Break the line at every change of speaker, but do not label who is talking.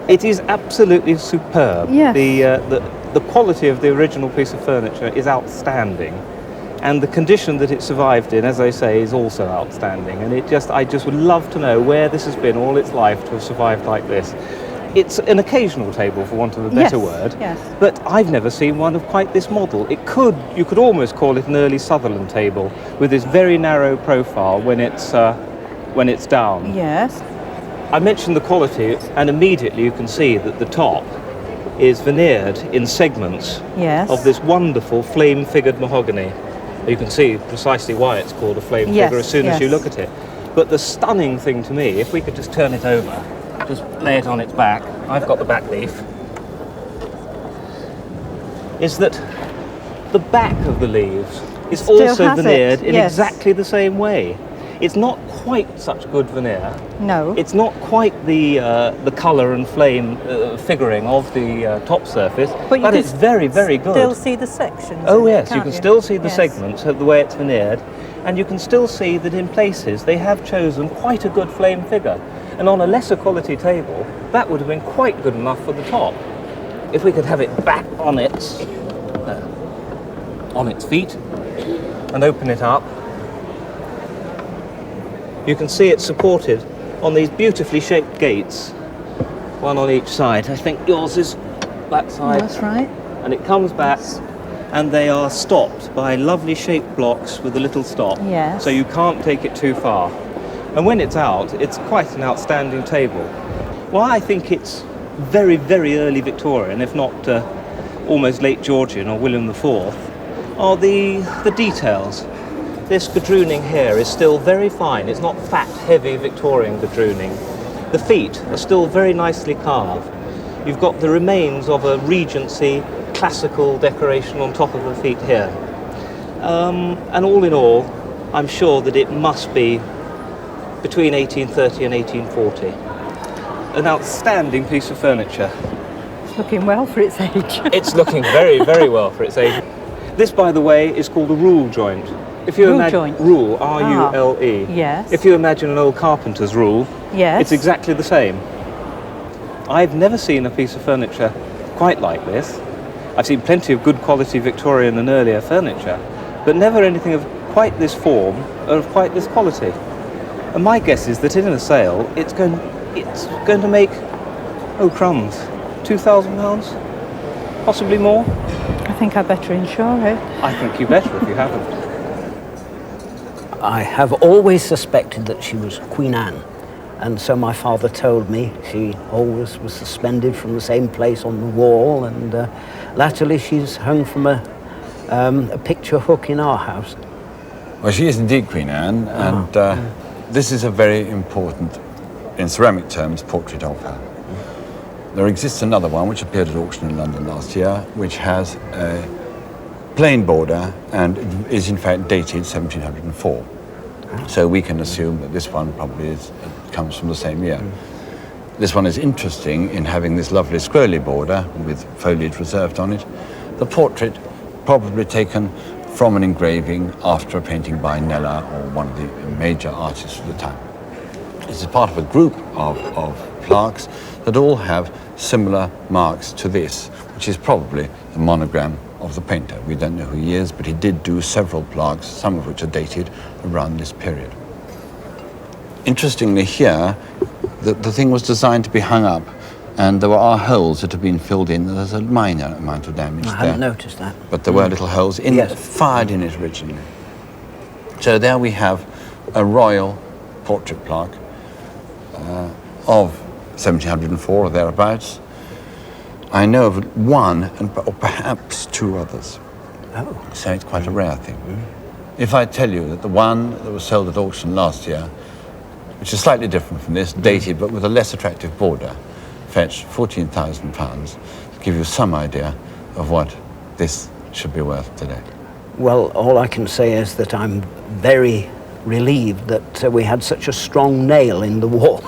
It is absolutely superb.
Yes.
The quality of the original piece of furniture is outstanding, and the condition that it survived in, as I say, is also outstanding. And I just would love to know where this has been all its life to have survived like this. It's an occasional table, for want of a better word,
yes.
but I've never seen one of quite this model. You could almost call it an early Sutherland table, with this very narrow profile when it's down.
Yes.
I mentioned the quality, and immediately you can see that the top is veneered in segments
Yes.
of this wonderful flame-figured mahogany. You can see precisely why it's called a flame figure as soon as you look at it. But the stunning thing to me, if we could just turn it over, just lay it on its back, I've got the back leaf, is that the back of the leaves is
Still
also
has
veneered
it,
in
yes.
exactly the same way. It's not quite such good veneer.
No.
It's not quite the colour and flame figuring of the top surface, but it's very, very good.
Still see the sections.
Oh
in it,
yes, you
can't
can still see the
Yes.
segments of the way it's veneered, and you can still see that in places they have chosen quite a good flame figure. And on a lesser quality table, that would have been quite good enough for the top. If we could have it back on its feet and open it up, you can see it's supported on these beautifully shaped gates, one on each side. I think yours is that side.
That's right.
And it comes back, and they are stopped by lovely shaped blocks with a little stop.
Yes.
So you can't take it too far. And when it's out, it's quite an outstanding table. Well, I think it's very, very early Victorian, if not almost late Georgian or William IV, are the details. This gadrooning here is still very fine. It's not fat, heavy Victorian gadrooning. The feet are still very nicely carved. You've got the remains of a Regency classical decoration on top of the feet here. And all in all, I'm sure that it must be between 1830 and 1840. An outstanding piece of furniture.
It's looking well for its age.
It's looking very, very well for its age. This, by the way, is called a rule joint. If you
Rule joint?
Rule, R-U-L-E.
Yes.
If you imagine an old carpenter's rule,
Yes.
it's exactly the same. I've never seen a piece of furniture quite like this. I've seen plenty of good quality Victorian and earlier furniture, but never anything of quite this form or of quite this quality. And my guess is that in a sale, it's going to make, oh crumbs, £2,000, possibly more.
I think I'd better insure it.
I think you better if you haven't.
I have always suspected that she was Queen Anne, and so my father told me she always was suspended from the same place on the wall, and latterly she's hung from a picture hook in our house.
Well, she is indeed Queen Anne, and this is a very important, in ceramic terms, portrait of her. There exists another one which appeared at auction in London last year, which has a plain border and is in fact dated 1704. So we can assume that this one probably comes from the same year. This one is interesting in having this lovely scrolly border with foliage reserved on it. The portrait probably taken from an engraving after a painting by Kneller or one of the major artists of the time. This is part of a group of plaques that all have similar marks to this, which is probably the monogram of the painter. We don't know who he is, but he did do several plaques, some of which are dated around this period. Interestingly here, the thing was designed to be hung up, and there are holes that have been filled in. There's a minor amount of damage there.
I hadn't noticed that.
But there were little holes in it, fired in it originally. So there we have a royal portrait plaque of 1704 or thereabouts. I know of one, or perhaps two others.
Oh.
So it's quite a rare thing. If I tell you that the one that was sold at auction last year, which is slightly different from this, dated but with a less attractive border, fetched £14,000, to give you some idea of what this should be worth today.
Well, all I can say is that I'm very relieved that we had such a strong nail in the wall.